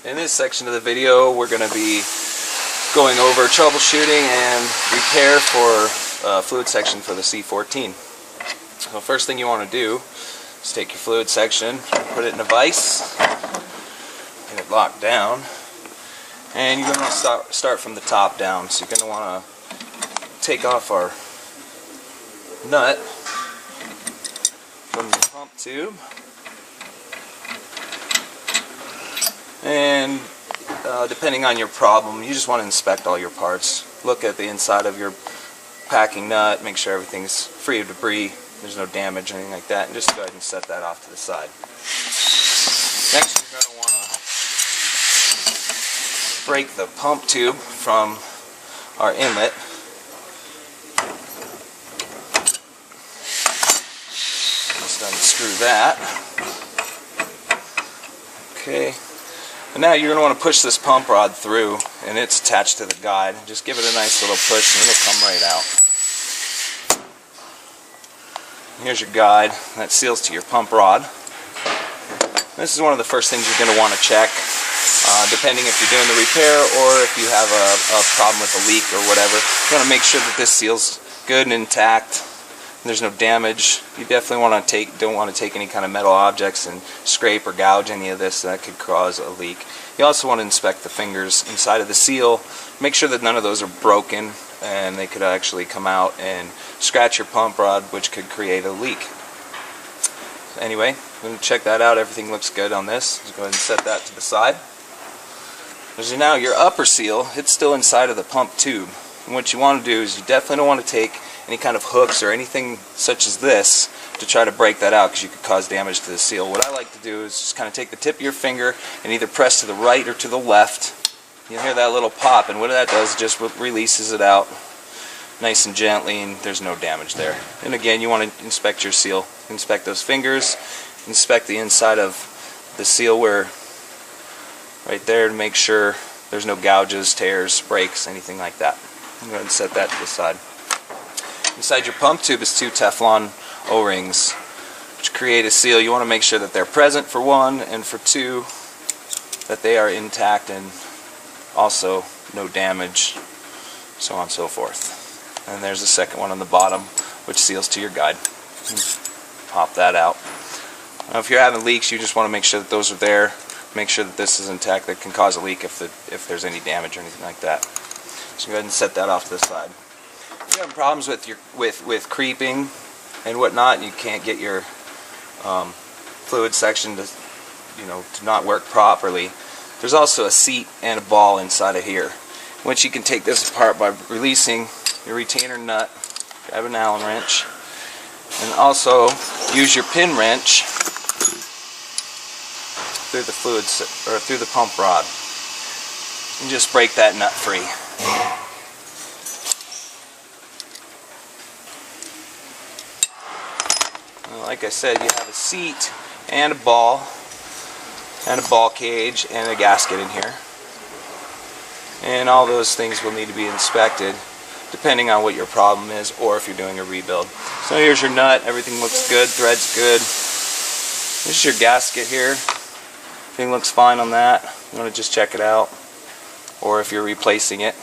In this section of the video, we're going to be going over troubleshooting and repair for fluid section for the C14. So first thing you want to do is take your fluid section, put it in a vise, get it locked down, and you're going to start from the top down. So you're going to want to take off our nut from the pump tube. And depending on your problem, you just want to inspect all your parts. Look at the inside of your packing nut, make sure everything's free of debris, there's no damage or anything like that, and just go ahead and set that off to the side. Next, you're going to want to break the pump tube from our inlet. Just unscrew that. Okay. And now you're going to want to push this pump rod through, and it's attached to the guide. Just give it a nice little push and it'll come right out. Here's your guide that seals to your pump rod. This is one of the first things you're going to want to check, depending if you're doing the repair or if you have a problem with a leak or whatever. You want to make sure that this seal's good and intact. There's no damage. You definitely don't want to take any kind of metal objects and scrape or gouge any of this. That could cause a leak. You also want to inspect the fingers inside of the seal. Make sure that none of those are broken, and they could actually come out and scratch your pump rod, which could create a leak. Anyway, I'm going to check that out. Everything looks good on this. Just go ahead and set that to the side. There's now your upper seal. It's still inside of the pump tube. And what you want to do is you definitely don't want to take any kind of hooks or anything such as this to try to break that out, because you could cause damage to the seal. What I like to do is just kind of take the tip of your finger and either press to the right or to the left. You'll hear that little pop, and what that does is just releases it out nice and gently, and there's no damage there. And again, you want to inspect your seal. Inspect those fingers, inspect the inside of the seal where right there to make sure there's no gouges, tears, breaks, anything like that. I'm going to set that to the side. Inside your pump tube is two Teflon O-rings, which create a seal. You want to make sure that they're present for one, and for two, that they are intact and also no damage, so on and so forth. And there's a second one on the bottom, which seals to your guide. Pop that out. Now, if you're having leaks, you just want to make sure that those are there. Make sure that this is intact. That can cause a leak if there's any damage or anything like that. So go ahead and set that off to the side. If you're having problems with creeping and whatnot, you can't get your fluid section to not work properly, there's also a seat and a ball inside of here. Once you can take this apart by releasing your retainer nut, grab an Allen wrench, and also use your pin wrench through the through the pump rod, and just break that nut free. Like I said, you have a seat and a ball cage and a gasket in here, and all those things will need to be inspected depending on what your problem is, or if you're doing a rebuild. So here's your nut. Everything looks good. Thread's good. This is your gasket here. Everything looks fine on that. You want to just check it out, or if you're replacing it,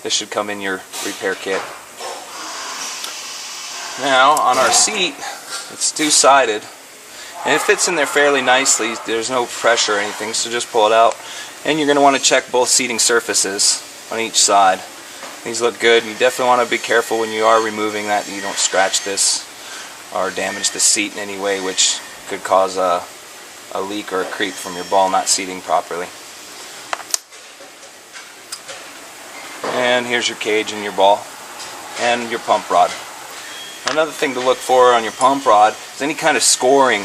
this should come in your repair kit. Now on our seat, it's two-sided, and it fits in there fairly nicely. There's no pressure or anything, so just pull it out. And you're going to want to check both seating surfaces on each side. These look good. You definitely want to be careful when you are removing that you don't scratch this or damage the seat in any way, which could cause a leak or a creep from your ball not seating properly. And here's your cage and your ball and your pump rod. Another thing to look for on your pump rod is any kind of scoring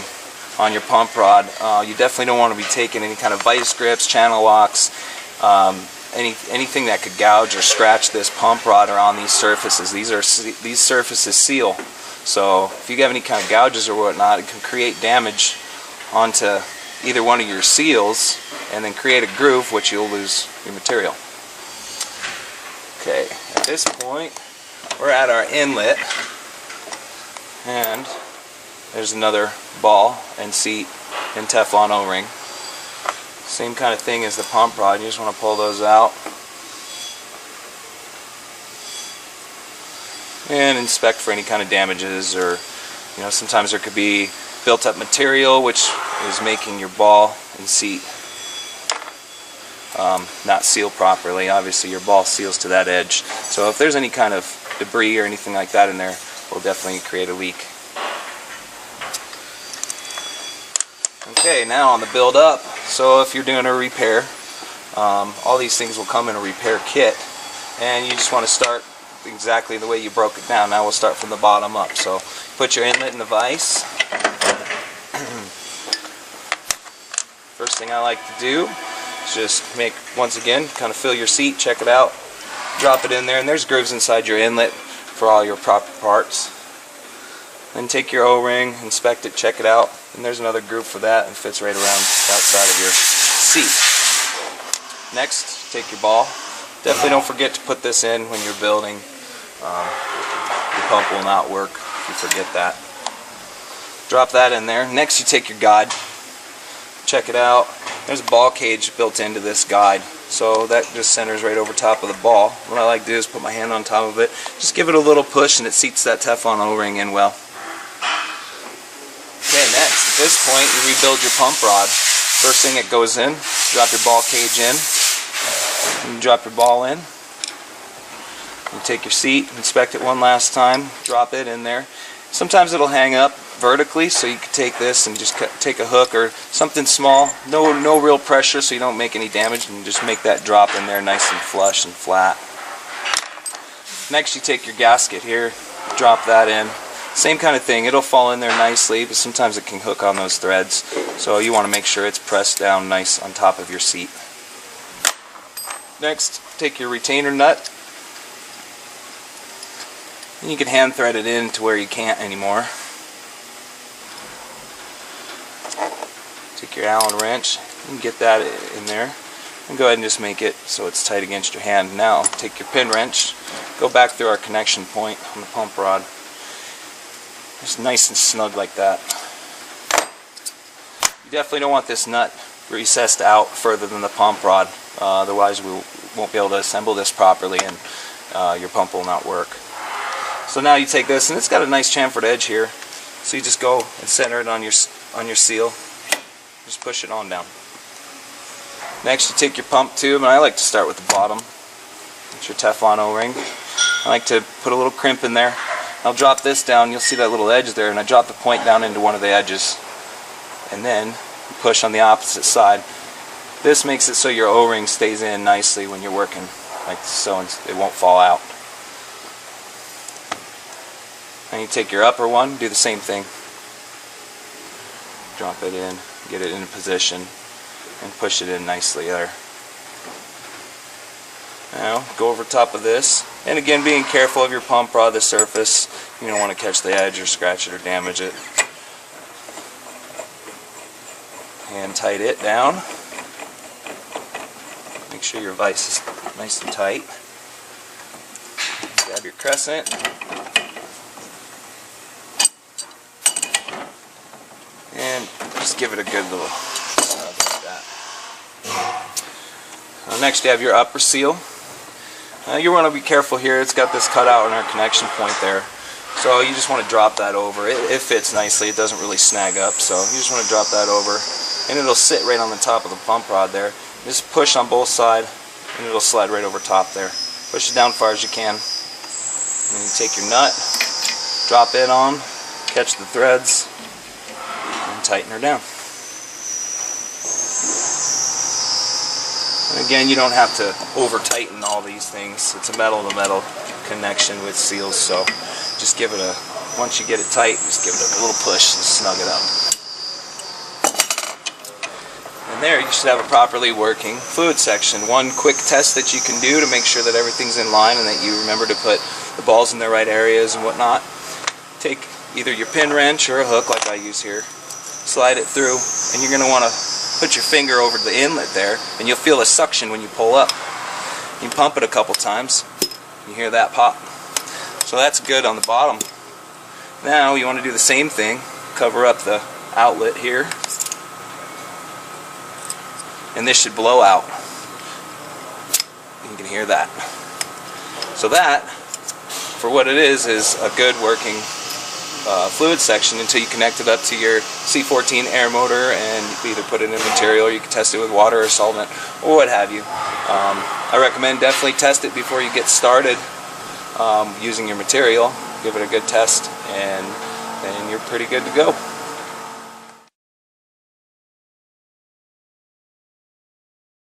on your pump rod. You definitely don't want to be taking any kind of vice grips, channel locks, anything that could gouge or scratch this pump rod or on these surfaces. These surfaces seal, so if you have any kind of gouges or whatnot, it can create damage onto either one of your seals and then create a groove, which you'll lose your material. Okay, at this point we're at our inlet, and there's another ball and seat and Teflon O-ring. Same kind of thing as the pump rod. You just want to pull those out and inspect for any kind of damages, or sometimes there could be built up material which is making your ball and seat not seal properly. Obviously your ball seals to that edge, so if there's any kind of debris or anything like that in there, will definitely create a leak. Okay, now on the build up, so if you're doing a repair, all these things will come in a repair kit, and you just want to start exactly the way you broke it down. Now we'll start from the bottom up. So put your inlet in the vise. First thing I like to do is just once again, kind of fill your seat, check it out, drop it in there, and there's grooves inside your inlet for all your proper parts. Then take your O-ring, inspect it, check it out, and there's another groove for that, and fits right around the outside of your seat. Next, take your ball. Definitely don't forget to put this in when you're building. Your pump will not work if you forget that. Drop that in there. Next, you take your guide. Check it out. There's a ball cage built into this guide, so that just centers right over top of the ball. What I like to do is put my hand on top of it, just give it a little push, and it seats that Teflon O-ring in well. Okay, next, at this point, you rebuild your pump rod. First thing it goes in, drop your ball cage in, and you drop your ball in. You take your seat, inspect it one last time, drop it in there. Sometimes it'll hang up vertically, so you can take this and just take a hook or something small, no real pressure, so you don't make any damage, and just make that drop in there nice and flush and flat. Next, you take your gasket here, drop that in. Same kind of thing, it'll fall in there nicely, but sometimes it can hook on those threads, so you want to make sure it's pressed down nice on top of your seat. Next, take your retainer nut, and you can hand thread it in to where you can't anymore. Take your Allen wrench and get that in there, and go ahead and just make it so it's tight against your hand. Now take your pin wrench, go back through our connection point on the pump rod, just nice and snug like that. You definitely don't want this nut recessed out further than the pump rod, otherwise we won't be able to assemble this properly, and your pump will not work. So now you take this, and it's got a nice chamfered edge here, so you just go and center it on your seal. Just push it on down. Next, you take your pump tube, and I like to start with the bottom. It's your Teflon O-ring. I like to put a little crimp in there. I'll drop this down, you'll see that little edge there, and I drop the point down into one of the edges. And then you push on the opposite side. This makes it so your O-ring stays in nicely when you're working, like so, and it won't fall out. And you take your upper one, do the same thing. Drop it in, get it in position, and push it in nicely there. Now, go over top of this, and again, being careful of your pump rod, the surface. You don't want to catch the edge or scratch it or damage it. Hand tight it down. Make sure your vise is nice and tight. Grab your crescent. And just give it a good little snug like that. Next, you have your upper seal. You want to be careful here. It's got this cut out in our connection point there. So you just want to drop that over. It fits nicely. It doesn't really snag up. So you just want to drop that over. And it'll sit right on the top of the pump rod there. Just push on both sides, and it'll slide right over top there. Push it down as far as you can. And you take your nut, drop it on, catch the threads, and tighten her down. And again, you don't have to over tighten all these things. It's a metal to metal connection with seals, so just give it a, once you get it tight, just give it a little push and snug it up. And there you should have a properly working fluid section. One quick test that you can do to make sure that everything's in line and that you remember to put the balls in the right areas and whatnot. Take either your pin wrench or a hook like I use here, slide it through, and you're going to want to put your finger over the inlet there, and you'll feel a suction when you pull up. You pump it a couple times, you hear that pop. So that's good on the bottom. Now you want to do the same thing, cover up the outlet here, and this should blow out. You can hear that. So that, for what it is a good working fluid section until you connect it up to your C14 air motor, and you can either put it in material, or you can test it with water or solvent, or what have you. I recommend definitely test it before you get started using your material. Give it a good test, and then you're pretty good to go.